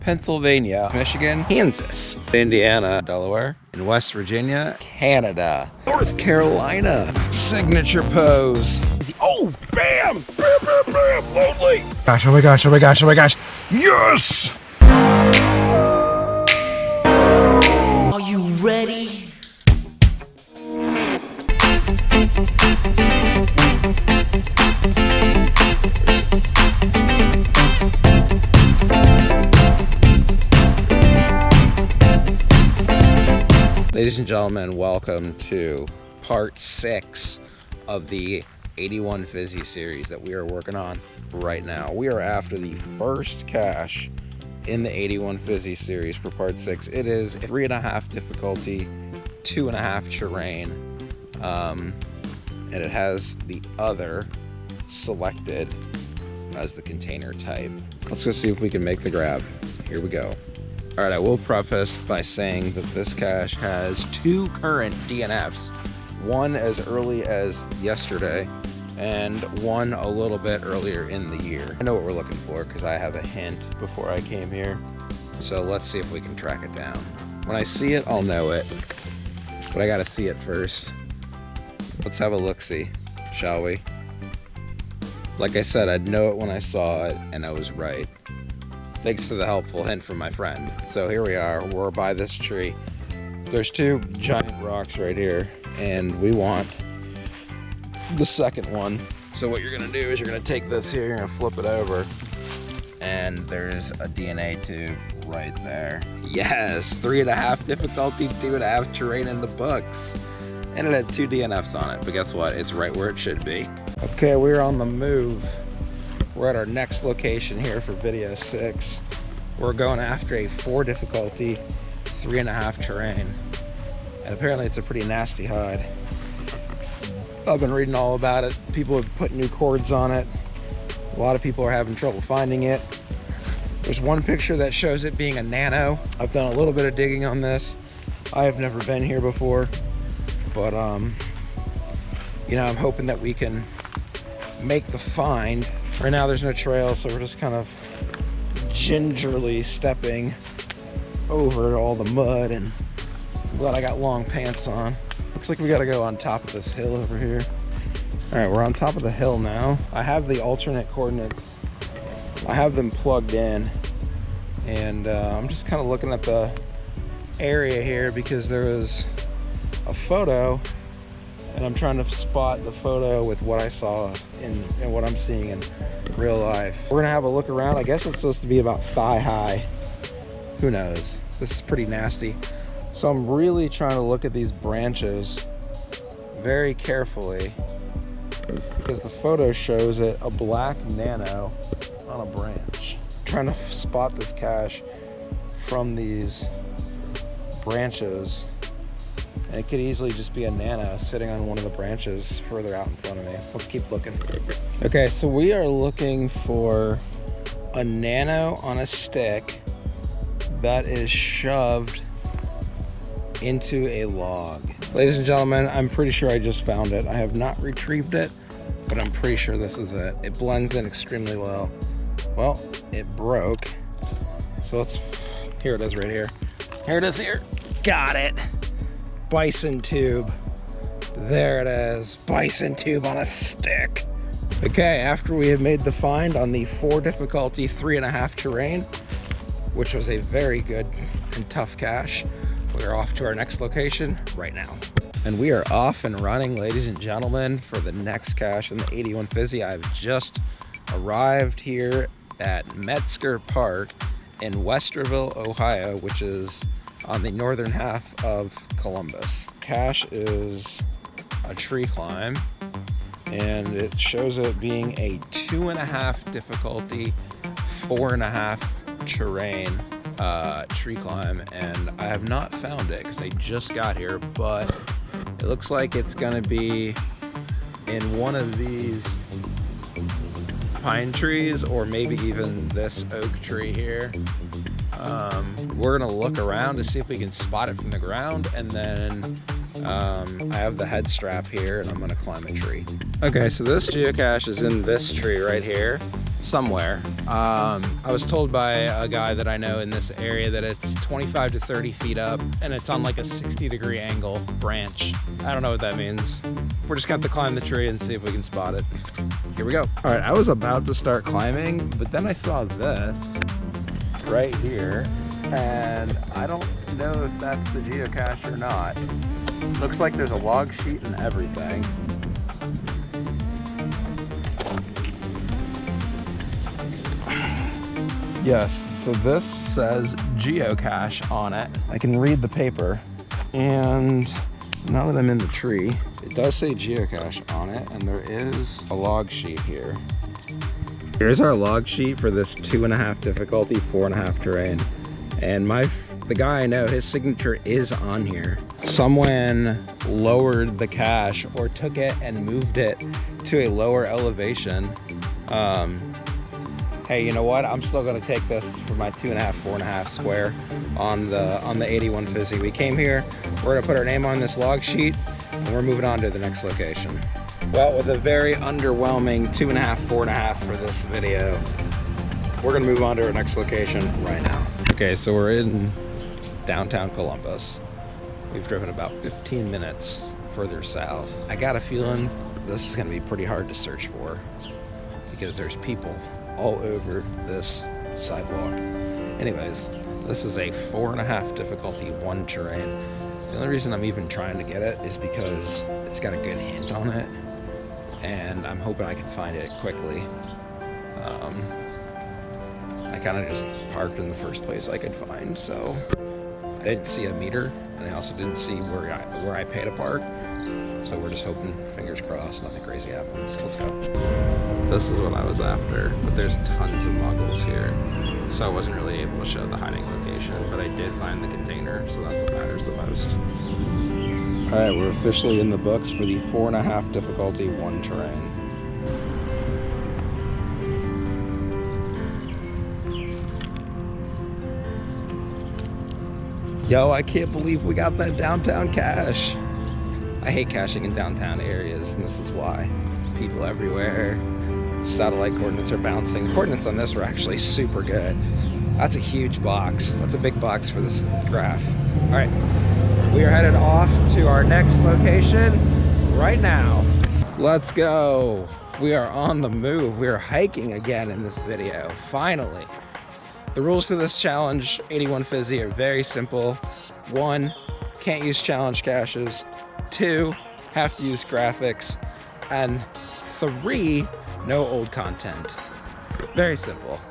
Pennsylvania, Michigan, Kansas, Indiana, Delaware, and West Virginia, Canada, North Carolina. Signature pose. Oh, bam! Bam, bam, bam! Lonely! Gosh, oh my gosh, oh my gosh, oh my gosh. Yes! Are you ready? Ladies and gentlemen, welcome to part 6 of the 81 Fizzy series that we are working on right now. We are after the first cache in the 81 Fizzy series for part 6. It is 3.5 difficulty, 2.5 terrain, and it has the other selected as the container type. Let's go see if we can make the grab. Here we go. All right, I will preface by saying that this cache has 2 current DNFs, one as early as yesterday and one a little bit earlier in the year. I know what we're looking for because I have a hint before I came here. So let's see if we can track it down. When I see it, I'll know it, but I gotta see it first. Let's have a look-see, shall we? Like I said, I'd know it when I saw it, and I was right. Thanks to the helpful hint from my friend. So here we are, we're by this tree. There's 2 giant rocks right here, and we want the second one. So what you're gonna do is you're gonna take this here, you're gonna flip it over, and there's a DNA tube right there. Yes, 3.5 difficulty, 2.5 terrain in the books. And it had 2 DNFs on it, but guess what? It's right where it should be. Okay, we're on the move. We're at our next location here for video 6. We're going after a 4 difficulty, 3.5 terrain. And apparently it's a pretty nasty hide. I've been reading all about it. People have put new cords on it. A lot of people are having trouble finding it. There's one picture that shows it being a nano. I've done a little bit of digging on this. I have never been here before, but you know, I'm hoping that we can make the find. Right now there's no trail, so we're just kind of gingerly stepping over all the mud, and I'm glad I got long pants on. Looks like we gotta go on top of this hill over here. All right, we're on top of the hill now. I have the alternate coordinates. I have them plugged in, and I'm just kind of looking at the area here because there was a photo, and I'm trying to spot the photo with what I saw and what I'm seeing in real life. We're gonna have a look around. I guess it's supposed to be about thigh high. Who knows? This is pretty nasty. So I'm really trying to look at these branches very carefully because the photo shows it a black nano on a branch. I'm trying to spot this cache from these branches. And it could easily just be a nano sitting on one of the branches further out in front of me. Let's keep looking. Okay, so we are looking for a nano on a stick that is shoved into a log. Ladies and gentlemen, I'm pretty sure I just found it. I have not retrieved it, but I'm pretty sure this is it. It blends in extremely well. Well, it broke. So let's, here it is right here. Here it is here. Got it. Bison tube. There it is. Bison tube on a stick. Okay, after we have made the find on the 4 difficulty, 3.5 terrain, which was a very good and tough cache, we are off to our next location right now. And we are off and running, ladies and gentlemen, for the next cache in the 81 Fizzy. I've just arrived here at Metzger Park in Westerville, Ohio, which is on the northern half of Columbus. Cache is a tree climb, and it shows it being a 2.5 difficulty, 4.5 terrain tree climb, and I have not found it because I just got here, but it looks like it's gonna be in one of these pine trees, or maybe even this oak tree here. We're gonna look around to see if we can spot it from the ground, and then I have the head strap here and I'm gonna climb a tree. Okay, so this geocache is in this tree right here. somewhere. I was told by a guy that I know in this area that it's 25 to 30 feet up and it's on like a 60-degree angle branch. I don't know what that means. We're just gonna have to climb the tree and see if we can spot it. Here we go. All right, I was about to start climbing, but then I saw this right here, and I don't know if that's the geocache or not. Looks like there's a log sheet and everything. Yes, so this says geocache on it. I can read the paper, and now that I'm in the tree, it does say geocache on it, and there is a log sheet here. Here's our log sheet for this 2.5 difficulty, 4.5 terrain. And the guy I know, his signature is on here. Someone lowered the cache or took it and moved it to a lower elevation. Hey, you know what? I'm still gonna take this for my 2.5, 4.5 square on the 81 Fizzy. We came here, we're gonna put our name on this log sheet, and we're moving on to the next location. Well, with a very underwhelming 2.5, 4.5 for this video, we're gonna move on to our next location right now. Okay, so we're in downtown Columbus. We've driven about 15 minutes further south. I got a feeling this is gonna be pretty hard to search for because there's people all over this sidewalk. Anyways, this is a 4.5 difficulty, 1 terrain. The only reason I'm even trying to get it is because it's got a good hint on it, and I'm hoping I can find it quickly. I kind of just parked in the first place I could find, so I didn't see a meter, and I also didn't see where I pay to park. So we're just hoping, fingers crossed, nothing crazy happens. Let's go. This is what I was after, but there's tons of muggles here, so I wasn't really able to show the hiding location, but I did find the container, so that's what matters the most. All right, we're officially in the books for the 4.5 difficulty, 1 terrain. Yo, I can't believe we got that downtown cache. I hate caching in downtown areas, and this is why. People everywhere. Satellite coordinates are bouncing. The coordinates on this were actually super good. That's a huge box. That's a big box for this graph. All right, we are headed off to our next location right now. Let's go. We are on the move. We are hiking again in this video, finally. The rules to this challenge, 81 Fizzy, are very simple. 1, can't use challenge caches. 2, have to use graphics. And 3, no old content. Very simple.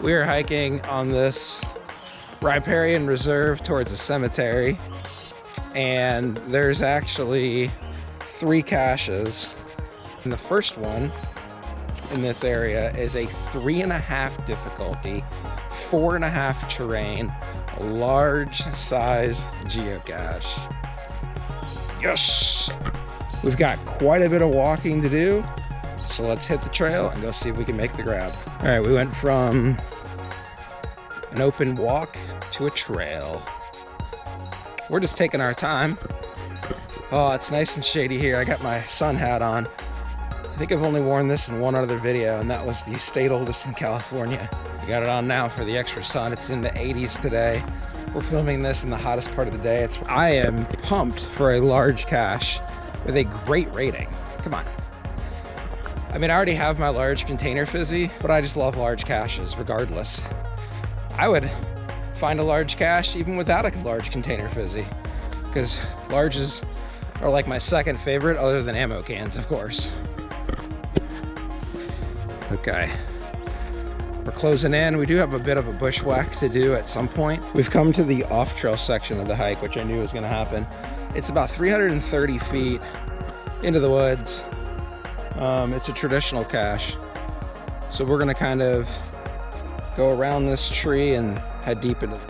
We are hiking on this riparian reserve towards a cemetery, and there's actually 3 caches. And the first one in this area is a 3.5 difficulty, 4.5 terrain, large size geocache. Yes! We've got quite a bit of walking to do, so let's hit the trail and go see if we can make the grab. All right, we went from an open walk to a trail. We're just taking our time. Oh, it's nice and shady here. I got my sun hat on. I think I've only worn this in one other video, and that was the state oldest in California. We got it on now for the extra sun. It's in the 80s today. We're filming this in the hottest part of the day. I am pumped for a large cache with a great rating. Come on. I mean, I already have my large container Fizzy, but I just love large caches regardless. I would find a large cache even without a large container Fizzy, because larges are like my second favorite other than ammo cans, of course. Okay. We're closing in. We do have a bit of a bushwhack to do at some point. We've come to the off-trail section of the hike, which I knew was going to happen. It's about 330 feet into the woods. It's a traditional cache. So we're going to kind of go around this tree and head deep into it.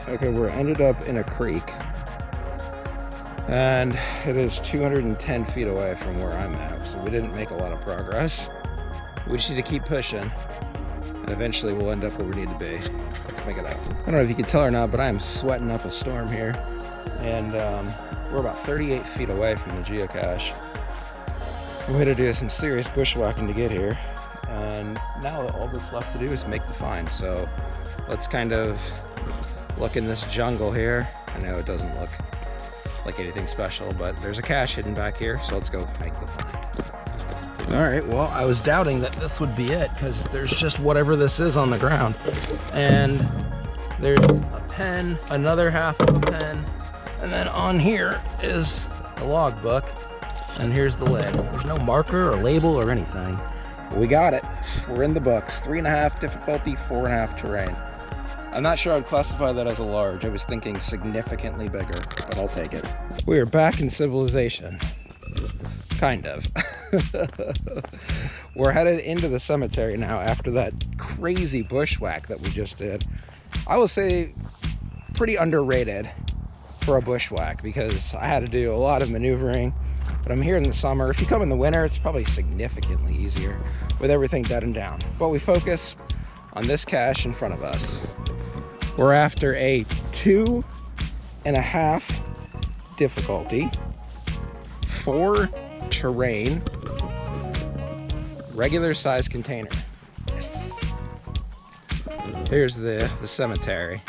Okay, we're ended up in a creek. And it is 210 feet away from where I'm at, so we didn't make a lot of progress. We just need to keep pushing, and eventually we'll end up where we need to be. Let's make it happen. I don't know if you can tell or not, but I am sweating up a storm here, and we're about 38 feet away from the geocache. We had to do some serious bushwhacking to get here. And now all that's left to do is make the find. So let's kind of look in this jungle here. I know it doesn't look like anything special, but there's a cache hidden back here, so let's go make the find. All right, well, I was doubting that this would be it because there's just whatever this is on the ground. And there's a pen, another half of a pen, and then on here is the logbook, and here's the lid. There's no marker or label or anything. We got it. We're in the books. 3.5 difficulty, 4.5 terrain. I'm not sure I'd classify that as a large. I was thinking significantly bigger, but I'll take it. We are back in civilization. Kind of. We're headed into the cemetery now after that crazy bushwhack that we just did. I will say pretty underrated for a bushwhack because I had to do a lot of maneuvering, but I'm here in the summer. If you come in the winter, it's probably significantly easier with everything deadened down. But we focus on this cache in front of us. We're after a 2.5 difficulty, 4 terrain, regular size container. Yes. Here's the cemetery.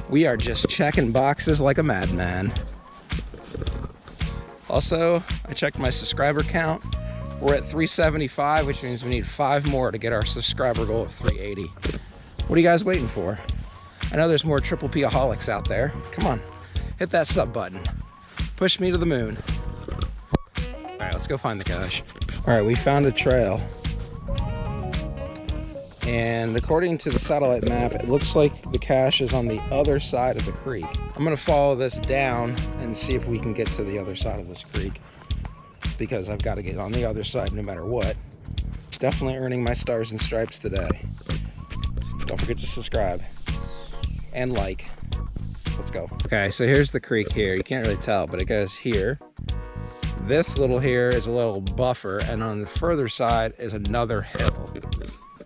We are just checking boxes like a madman. Also, I checked my subscriber count. We're at 375, which means we need 5 more to get our subscriber goal of 380. What are you guys waiting for? I know there's more Triple P-aholics out there. Come on, hit that sub button. Push me to the moon. All right, let's go find the cache. All right, we found a trail. And according to the satellite map, it looks like the cache is on the other side of the creek. I'm gonna follow this down and see if we can get to the other side of this creek, because I've got to get on the other side no matter what. Definitely earning my stars and stripes today. Don't forget to subscribe and like. Let's go. Okay, so here's the creek here. You can't really tell, but it goes here. This little here is a little buffer, and on the further side is another hill.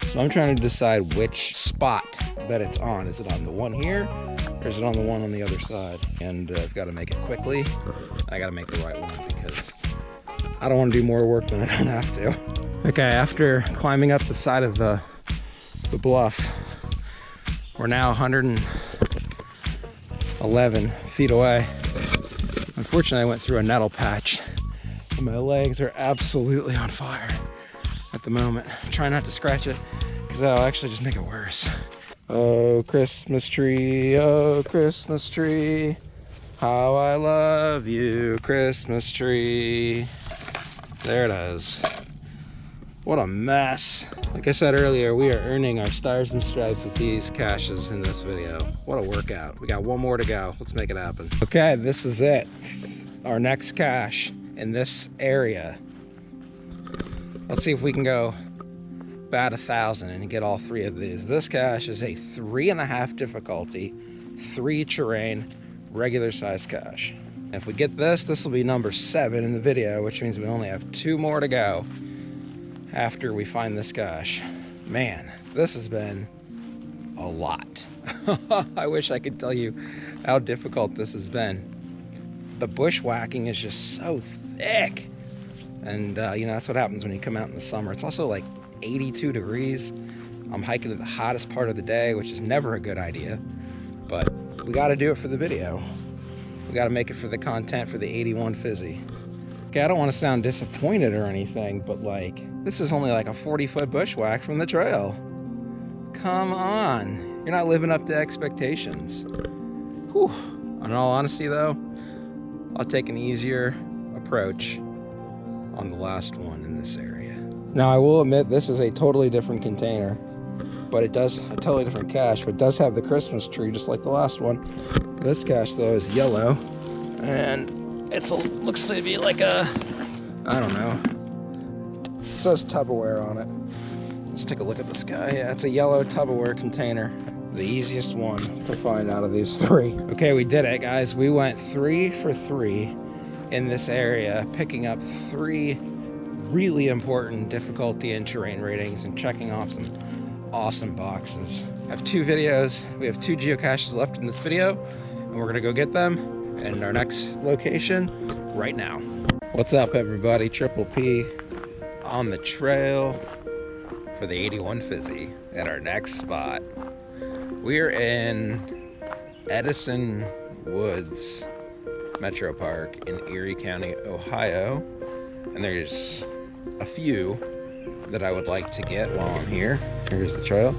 So I'm trying to decide which spot that it's on. Is it on the one here, or is it on the one on the other side? And I've got to make it quickly. I got to make the right one because I don't want to do more work than I don't have to. Okay, after climbing up the side of the bluff, we're now 111 feet away. Unfortunately, I went through a nettle patch and my legs are absolutely on fire at the moment. Try not to scratch it because that'll actually just make it worse. Oh, Christmas tree, oh, Christmas tree, how I love you, Christmas tree. There it is. What a mess. Like I said earlier, we are earning our stars and stripes with these caches in this video. What a workout. We got one more to go. Let's make it happen. Okay, this is it. Our next cache in this area. Let's see if we can go bat 1,000 and get all 3 of these. This cache is a 3.5 difficulty, 3 terrain, regular size cache. If we get this, this will be number 7 in the video, which means we only have 2 more to go after we find this cache. Man, this has been a lot. I wish I could tell you how difficult this has been. The bushwhacking is just so thick. And you know, that's what happens when you come out in the summer. It's also like 82 degrees. I'm hiking at the hottest part of the day, which is never a good idea. But we got to do it for the video. We got to make it for the content for the 81 Fizzy. Okay, I don't want to sound disappointed or anything, but like, this is only like a 40-foot bushwhack from the trail. Come on. You're not living up to expectations. Whew. In all honesty though, I'll take an easier approach on the last one in this area. Now I will admit this is a totally different container, but it does a totally different cache, but it does have the Christmas tree just like the last one. This cache though is yellow, and it looks to be like a, I don't know, it says Tupperware on it. Let's take a look at this guy. Yeah, it's a yellow Tupperware container. The easiest one to find out of these 3. Okay, we did it, guys. We went 3 for 3 in this area, picking up 3 really important difficulty and terrain ratings and checking off some awesome boxes. I have 2 videos. We have 2 geocaches left in this video, and we're gonna go get them in our next location right now. What's up, everybody? Triple P on the trail for the 81 Fizzy at our next spot. We're in Edison Woods Metro Park in Erie County, Ohio, and there's a few that I would like to get while I'm here. Here's the trail.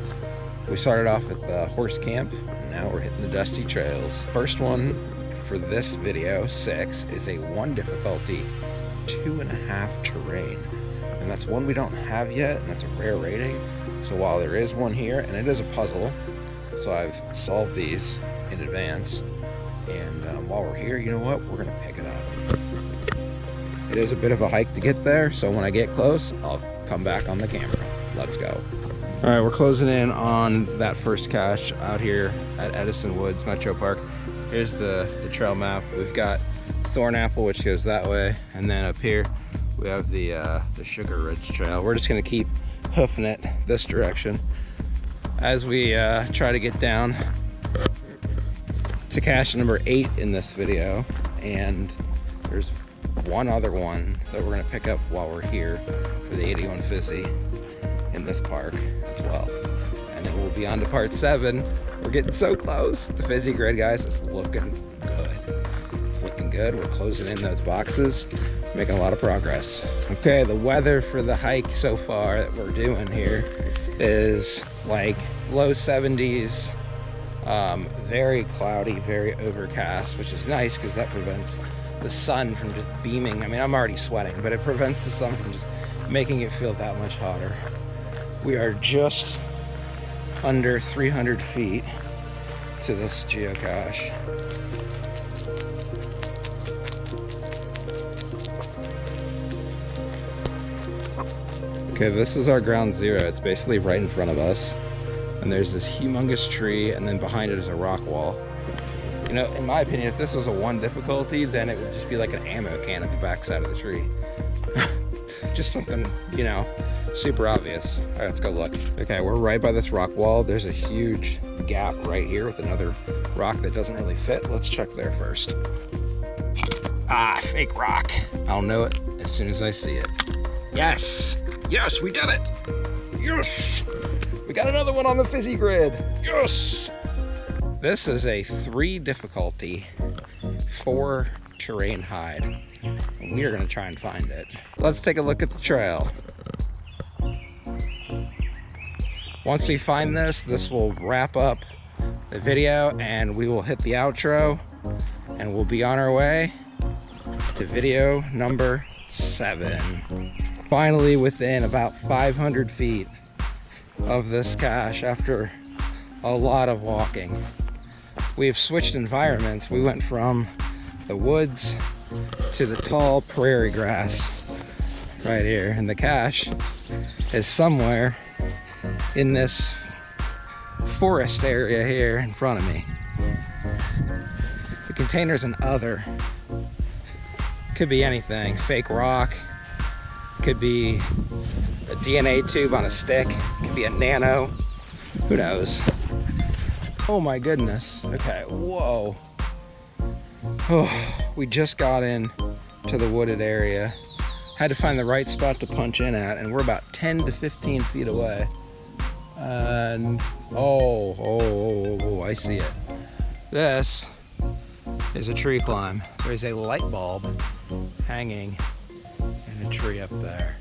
We started off at the horse camp, and now we're hitting the dusty trails. First one for this video, 6, is a 1 difficulty, 2.5 terrain. And that's one we don't have yet, and that's a rare rating. So while there is one here, and it is a puzzle, so I've solved these in advance. And while we're here, you know what? We're gonna pick it up. It is a bit of a hike to get there, so when I get close, I'll come back on the camera. Let's go. All right, we're closing in on that first cache out here at Edison Woods Metro Park. Here's the trail map. We've got Thornapple, which goes that way, and then up here we have the Sugar Ridge Trail. We're just gonna keep hoofing it this direction as we try to get down to cache number 8 in this video, and there's one other one that we're gonna pick up while we're here for the 81 Fizzy in this park as well. And then we'll be on to part 7. We're getting so close. The Fizzy grid, guys, is looking good. It's looking good. We're closing in those boxes, making a lot of progress. Okay, the weather for the hike so far that we're doing here is like low 70s, very cloudy, very overcast, which is nice because that prevents the sun from just beaming. I mean, I'm already sweating, but it prevents the sun from just making it feel that much hotter. We are just under 300 feet to this geocache. Okay, this is our ground zero. It's basically right in front of us. And there's this humongous tree, and then behind it is a rock wall. You know, in my opinion, if this was a 1 difficulty, then it would just be like an ammo can at the backside of the tree. Just something, you know, super obvious. All right, let's go look. Okay, we're right by this rock wall. There's a huge gap right here with another rock that doesn't really fit. Let's check there first. Ah, fake rock. I'll know it as soon as I see it. Yes, yes, we did it. Yes, we got another one on the Fizzy grid. Yes. This is a 3 difficulty, 4 terrain hide. And we are gonna try and find it. Let's take a look at the trail. Once we find this, this will wrap up the video and we will hit the outro and we'll be on our way to video number 7. Finally within about 500 feet of this cache after a lot of walking. We've switched environments. We went from the woods to the tall prairie grass right here, and the cache is somewhere in this forest area here in front of me. The container's an other. Could be anything. Fake rock, could be a DNA tube on a stick, could be a nano, who knows. Oh my goodness. Okay, whoa. Oh, we just got in to the wooded area. Had to find the right spot to punch in at, and we're about 10 to 15 feet away. And oh, I see it. This is a tree climb. There's a light bulb hanging in a tree up there.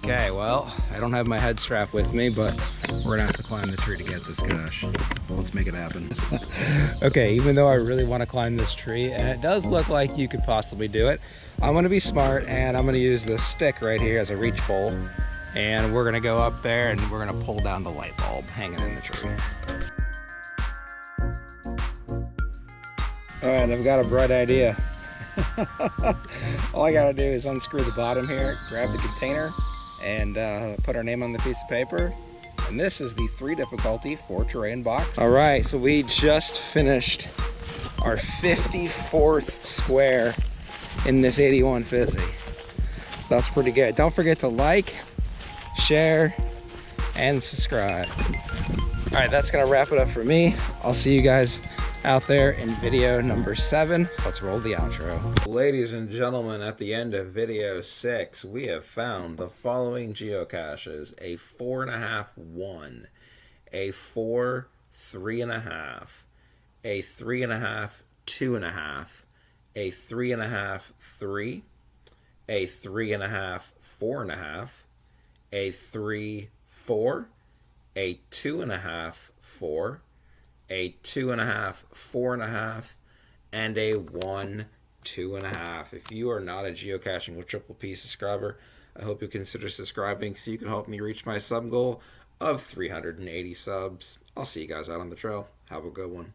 Okay, well, I don't have my head strap with me, but we're gonna have to climb the tree to get this cache. Let's make it happen. Okay, even though I really want to climb this tree, and it does look like you could possibly do it, I'm gonna be smart and I'm gonna use this stick right here as a reach pole, and we're gonna go up there and we're gonna pull down the light bulb hanging in the tree. All right, I've got a bright idea. All I gotta do is unscrew the bottom here, grab the container, and put our name on the piece of paper. And this is the 3 difficulty 4 terrain box. All right, so we just finished our 54th square in this 81 Fizzy. That's pretty good. Don't forget to like, share, and subscribe. All right, that's gonna wrap it up for me. I'll see you guys out there in video number 7. Let's roll the outro. Ladies and gentlemen, at the end of video 6, we have found the following geocaches: a 4.5 1, a 4 3.5, a 3.5 2.5, a 3.5 3, a 3.5 4.5, a 3 4, a 2.5 4, a 2.5 4.5, and a 1 2.5. If you are not a Geocaching with Triple P subscriber, I hope you consider subscribing so you can help me reach my sub goal of 380 subs. I'll see you guys out on the trail. Have a good one.